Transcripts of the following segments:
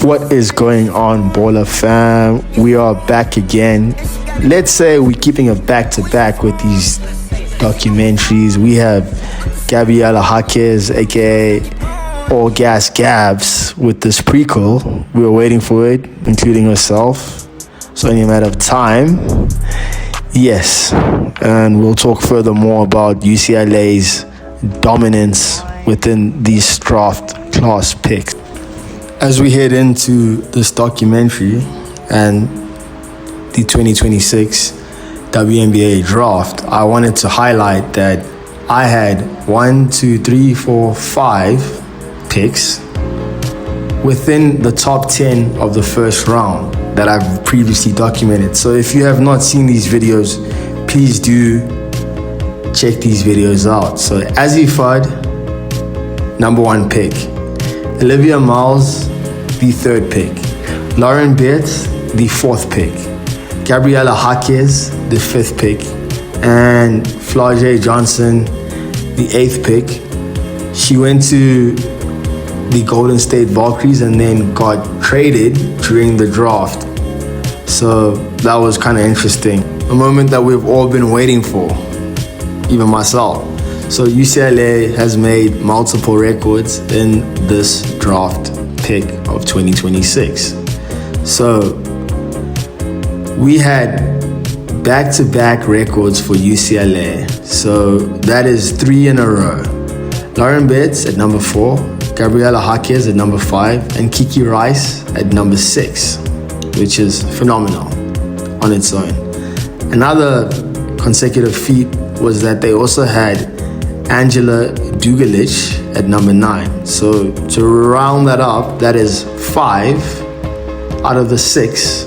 What is going on, Baller fam? We are back again. Let's say we're keeping a back-to-back with these documentaries. We have Gabriela Jaquez, aka All Gas Gabs, with this prequel. We were waiting for it, including herself. It's only a matter of time. Yes, and we'll talk furthermore about UCLA's dominance within these draft class picks. As we head into this documentary and the 2026 WNBA draft, I wanted to highlight that I had 5 picks within the top 10 of the first round that I've previously documented. So if you have not seen these videos, please do check these videos out. So Azzi Fudd, number 1 pick. Olivia Miles, the 3rd pick. Lauren Bates, the 4th pick. Gabriela Jaquez, the 5th pick. And Flau'jae Johnson, the 8th pick. She went to the Golden State Valkyries and then got traded during the draft. So that was kind of interesting. A moment that we've all been waiting for, even myself. So UCLA has made multiple records in this draft pick of 2026. So we had back-to-back records for UCLA. So that is 3 in a row. Lauren Bates at number 4, Gabriela Jaquez at number 5, and Kiki Rice at number 6, which is phenomenal on its own. Another consecutive feat was that they also had Angela Dugalich at number 9. So to round that up, that is 5 out of the 6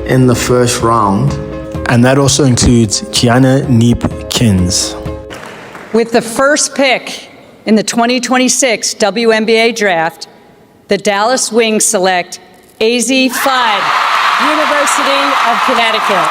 in the first round. And that also includes Kiana Neep-Kins. With the first pick in the 2026 WNBA draft, the Dallas Wings select Azzi Fudd, University of Connecticut.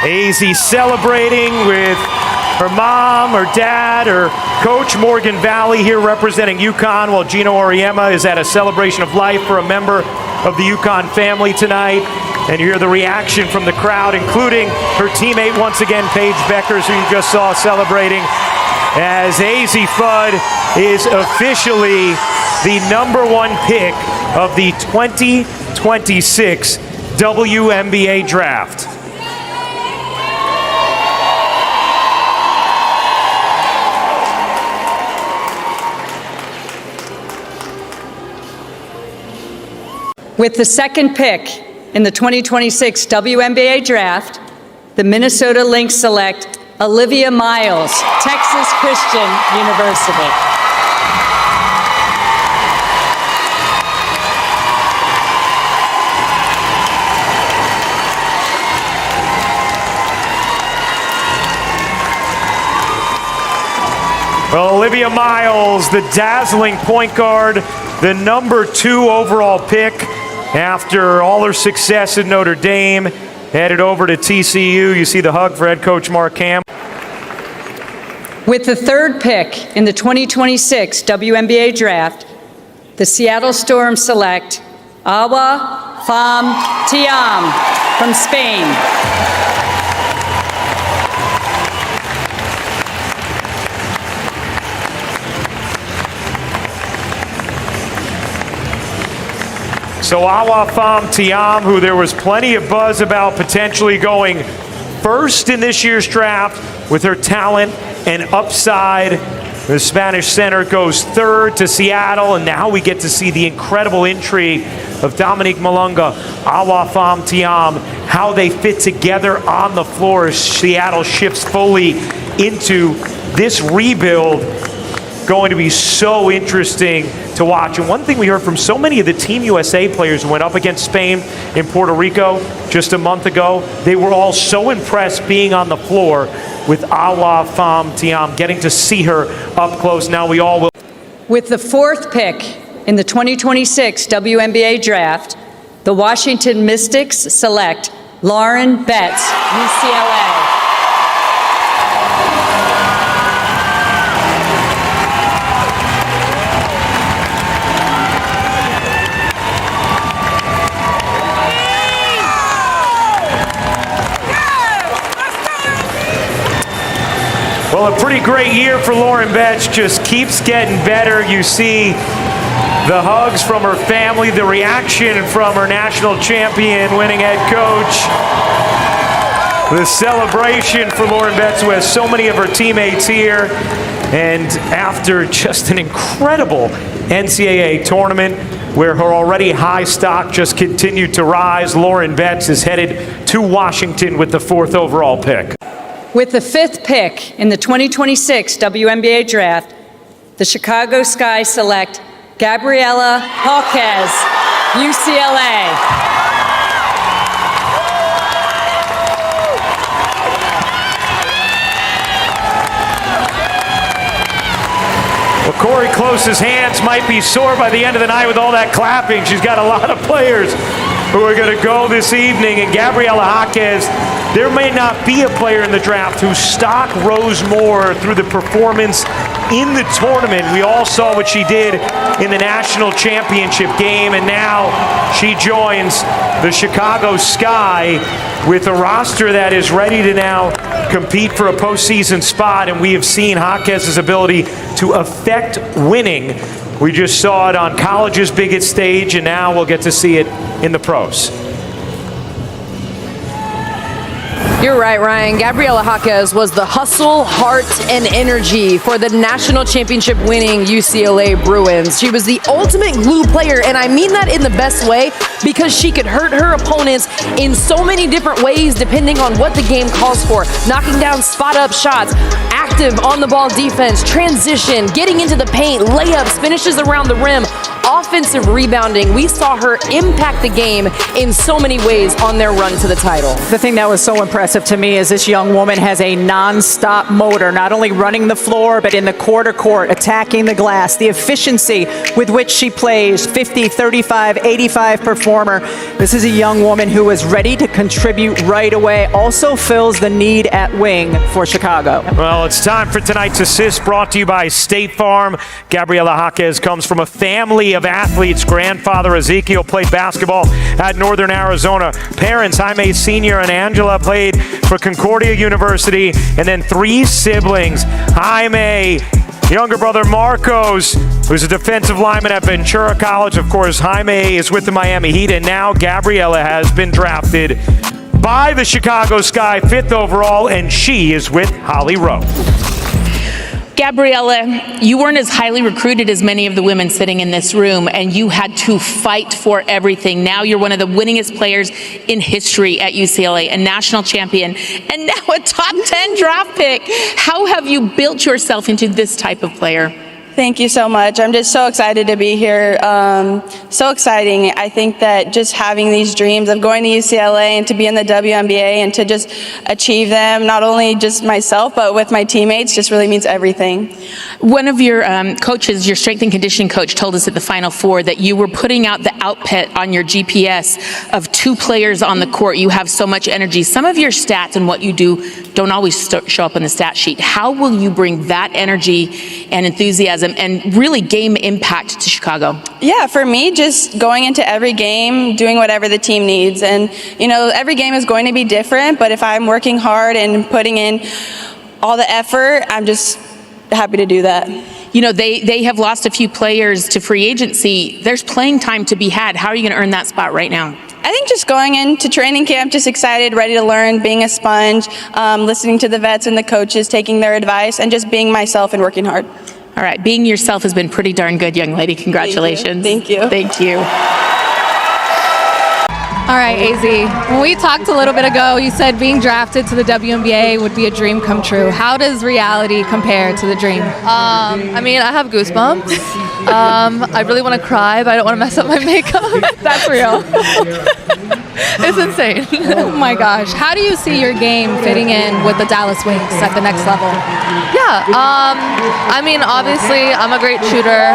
Azzi celebrating with her mom, her dad, her coach, Morgan Valley, here representing UConn, while Gino Auriemma is at a celebration of life for a member of the UConn family tonight. And you hear the reaction from the crowd, including her teammate once again, Paige Beckers, who you just saw celebrating, as Azzi Fudd is officially the number 1 pick of the 2026 WNBA draft. With the second pick in the 2026 WNBA draft, the Minnesota Lynx select Olivia Miles, Texas Christian University. Well, Olivia Miles, the dazzling point guard, the number 2 overall pick after all her success in Notre Dame, headed over to TCU. You see the hug for head coach Mark Ham. With the 3rd pick in the 2026 WNBA draft, the Seattle Storm select Wnba Thiam from Spain. So Wnba Thiam, who there was plenty of buzz about potentially going first in this year's draft with her talent and upside. The Spanish center goes 3rd to Seattle, and now we get to see the incredible intrigue of Dominique Malunga, Wnba Thiam, how they fit together on the floor as Seattle shifts fully into this rebuild. Going to be so interesting to watch. And one thing we heard from so many of the Team USA players who went up against Spain in Puerto Rico just a month ago, they were all so impressed being on the floor with Wnba Thiam, getting to see her up close. Now we all will. With the 4th pick in the 2026 WNBA Draft, the Washington Mystics select Lauren Betts, UCLA. Well, a pretty great year for Lauren Betts, just keeps getting better. You see the hugs from her family, the reaction from her national champion winning head coach, the celebration for Lauren Betts, who has so many of her teammates here. And after just an incredible NCAA tournament where her already high stock just continued to rise, Lauren Betts is headed to Washington with the 4th overall pick. With the 5th pick in the 2026 WNBA Draft, the Chicago Sky select Gabriela Hawkes, UCLA. Well, Corey Close's hands might be sore by the end of the night with all that clapping. She's got a lot of players who are going to go this evening. And Gabriela Hawkes, there may not be a player in the draft whose stock rose more through the performance in the tournament. We all saw what she did in the national championship game, and now she joins the Chicago Sky with a roster that is ready to now compete for a postseason spot. And we have seen Hawkes' ability to affect winning. We just saw it on college's biggest stage, and now we'll get to see it in the pros. You're right, Ryan. Gabriela Hawkes was the hustle, heart, and energy for the national championship winning UCLA Bruins. She was the ultimate glue player, and I mean that in the best way, because she could hurt her opponents in so many different ways depending on what the game calls for. Knocking down spot-up shots, active on-the-ball defense, transition, getting into the paint, layups, finishes around the rim, offensive rebounding. We saw her impact the game in so many ways on their run to the title. The thing that was so impressive to me is this young woman has a non-stop motor, not only running the floor, but in the quarter court, attacking the glass, the efficiency with which she plays, 50, 35, 85 performer. This is a young woman who is ready to contribute right away, also fills the need at wing for Chicago. Well, it's time for tonight's assist, brought to you by State Farm. Gabriela Hawkes comes from a family of athletes. Grandfather Ezekiel played basketball at Northern Arizona. Parents, Jaime Sr. and Angela, played for Concordia University, and then 3 siblings. Jaime, younger brother Marcos, who's a defensive lineman at Ventura College. Of course, Jaime is with the Miami Heat, and now Gabriela has been drafted by the Chicago Sky, 5th overall, and she is with Holly Rowe. Gabriela, you weren't as highly recruited as many of the women sitting in this room, and you had to fight for everything. Now you're one of the winningest players in history at UCLA, a national champion, and now a top 10 draft pick. How have you built yourself into this type of player? Thank you so much. I'm just so excited to be here. So exciting. I think that just having these dreams of going to UCLA and to be in the WNBA and to just achieve them, not only just myself, but with my teammates, just really means everything. One of your coaches, your strength and conditioning coach, told us at the Final Four that you were putting out the output on your GPS of 2 players on the court. You have so much energy. Some of your stats and what you do don't always show up on the stat sheet. How will you bring that energy and enthusiasm and really game impact to Chicago? Yeah, for me, just going into every game, doing whatever the team needs. And, you know, every game is going to be different, but if I'm working hard and putting in all the effort, I'm just happy to do that. You know, they have lost a few players to free agency. There's playing time to be had. How are you going to earn that spot right now? I think just going into training camp, just excited, ready to learn, being a sponge, listening to the vets and the coaches, taking their advice, and just being myself and working hard. All right, being yourself has been pretty darn good, young lady. Congratulations. Thank you. Thank you. All right, AZ, when we talked a little bit ago, you said being drafted to the WNBA would be a dream come true. How does reality compare to the dream? I mean, I have goosebumps. I really want to cry, but I don't want to mess up my makeup. That's real. It's insane. Oh my gosh. How do you see your game fitting in with the Dallas Wings at the next level? Yeah, I mean, obviously, I'm a great shooter,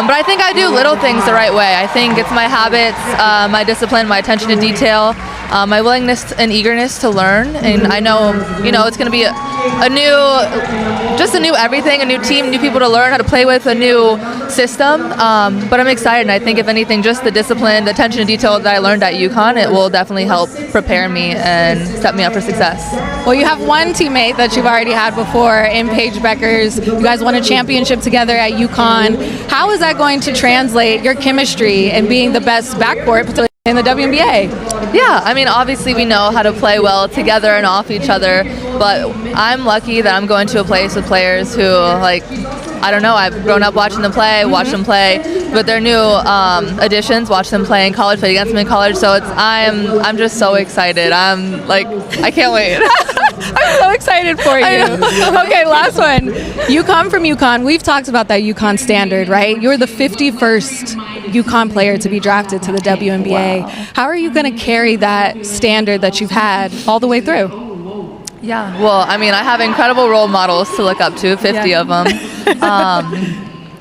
but I think I do little things the right way. I think it's my habits, my discipline, my attention to detail, my willingness and eagerness to learn. And I know, it's going to be a new everything, a new team, new people to learn how to play with, a new system. But I'm excited, and I think, if anything, just the discipline, the attention to detail that I learned at UConn, it will definitely help prepare me and set me up for success. Well, you have one teammate that you've already had before in Paige Beckers. You guys won a championship together at UConn. How is that going to translate your chemistry and being the best backcourt in the WNBA? Yeah, I mean, obviously we know how to play well together and off each other, but I'm lucky that I'm going to a place with players who, I don't know, I've grown up watching them play, watched them play, but they're new additions, watched them play in college, played against them in college, so I'm just so excited. I can't wait. I'm so excited for you. Okay, last one. You come from UConn. We've talked about that UConn standard, right? You're the 51st UConn player to be drafted to the WNBA. Wow. How are you going to carry that standard that you've had all the way through? Yeah, well, I mean, I have incredible role models to look up to, 50 of them.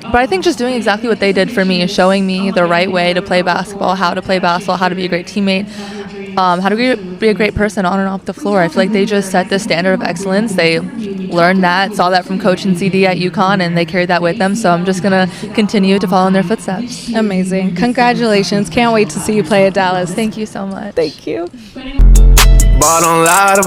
But I think just doing exactly what they did for me, showing me the right way to play basketball, how to play basketball, how to be a great teammate, how to be a great person on and off the floor. I feel like they just set the standard of excellence. They learned that, saw that from Coach and CD at UConn, and they carried that with them. So I'm just going to continue to follow in their footsteps. Amazing. Congratulations. Can't wait to see you play at Dallas. Thank you so much. Thank you. Bottom line,